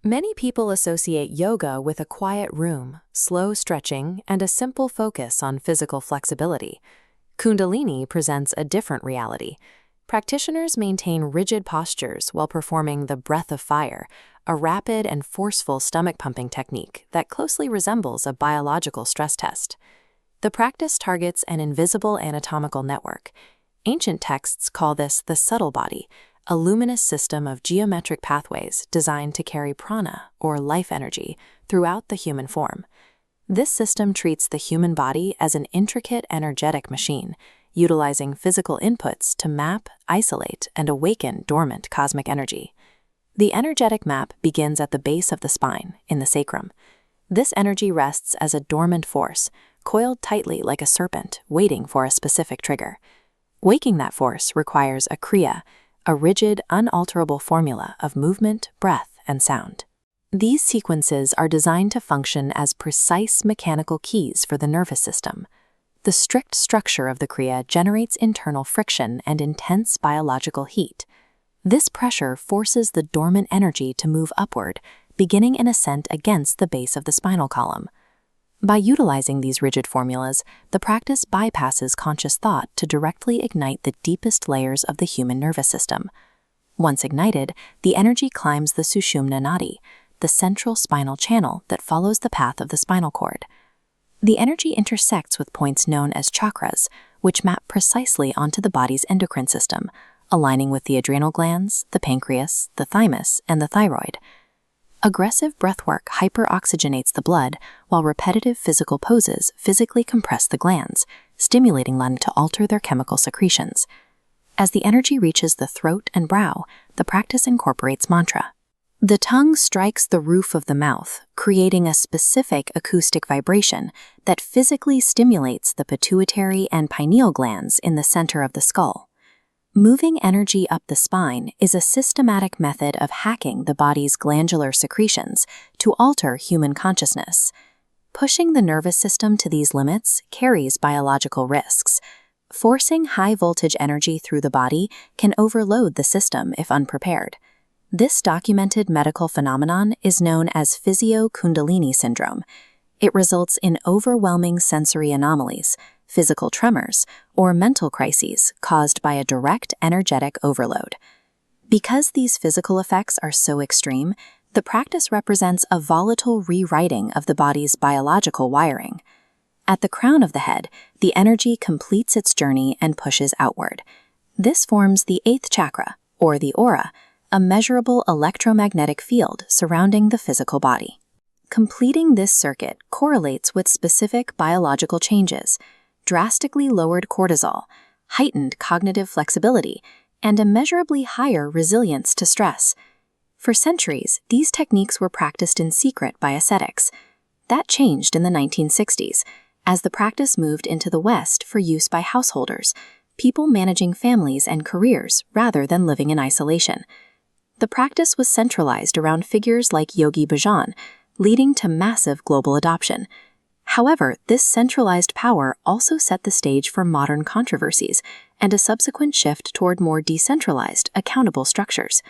Many people associate yoga with a quiet room, slow stretching, and a simple focus on physical flexibility. Kundalini presents a different reality. Practitioners maintain rigid postures while performing the breath of fire, a rapid and forceful stomach-pumping technique that closely resembles a biological stress test. The practice targets an invisible anatomical network. Ancient texts call this the subtle body, a luminous system of geometric pathways designed to carry prana, or life energy, throughout the human form. This system treats the human body as an intricate energetic machine, utilizing physical inputs to map, isolate, and awaken dormant cosmic energy. The energetic map begins at the base of the spine, in the sacrum. This energy rests as a dormant force, coiled tightly like a serpent, waiting for a specific trigger. Waking that force requires a kriya, a rigid, unalterable formula of movement, breath, and sound. These sequences are designed to function as precise mechanical keys for the nervous system. The strict structure of the kriya generates internal friction and intense biological heat. This pressure forces the dormant energy to move upward, beginning an ascent against the base of the spinal column. By utilizing these rigid formulas, the practice bypasses conscious thought to directly ignite the deepest layers of the human nervous system. Once ignited, the energy climbs the Sushumna Nadi, the central spinal channel that follows the path of the spinal cord. The energy intersects with points known as chakras, which map precisely onto the body's endocrine system, aligning with the adrenal glands, the pancreas, the thymus, and the thyroid. Aggressive breathwork hyperoxygenates the blood, while repetitive physical poses physically compress the glands, stimulating them to alter their chemical secretions. As the energy reaches the throat and brow, the practice incorporates mantra. The tongue strikes the roof of the mouth, creating a specific acoustic vibration that physically stimulates the pituitary and pineal glands in the center of the skull. Moving energy up the spine is a systematic method of hacking the body's glandular secretions to alter human consciousness. Pushing the nervous system to these limits carries biological risks. Forcing high-voltage energy through the body can overload the system if unprepared. This documented medical phenomenon is known as physio-kundalini syndrome. It results in overwhelming sensory anomalies, physical tremors, or mental crises caused by a direct energetic overload. Because these physical effects are so extreme, the practice represents a volatile rewriting of the body's biological wiring. At the crown of the head, the energy completes its journey and pushes outward. This forms the 8th chakra, or the aura, a measurable electromagnetic field surrounding the physical body. Completing this circuit correlates with specific biological changes: drastically lowered cortisol, heightened cognitive flexibility, and immeasurably higher resilience to stress. For centuries, these techniques were practiced in secret by ascetics. That changed in the 1960s, as the practice moved into the West for use by householders, people managing families and careers rather than living in isolation. The practice was centralized around figures like Yogi Bhajan, leading to massive global adoption. However, this centralized power also set the stage for modern controversies and a subsequent shift toward more decentralized, accountable structures.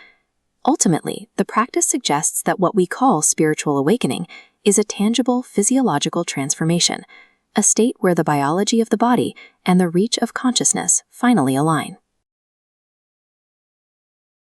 Ultimately, the practice suggests that what we call spiritual awakening is a tangible physiological transformation, a state where the biology of the body and the reach of consciousness finally align.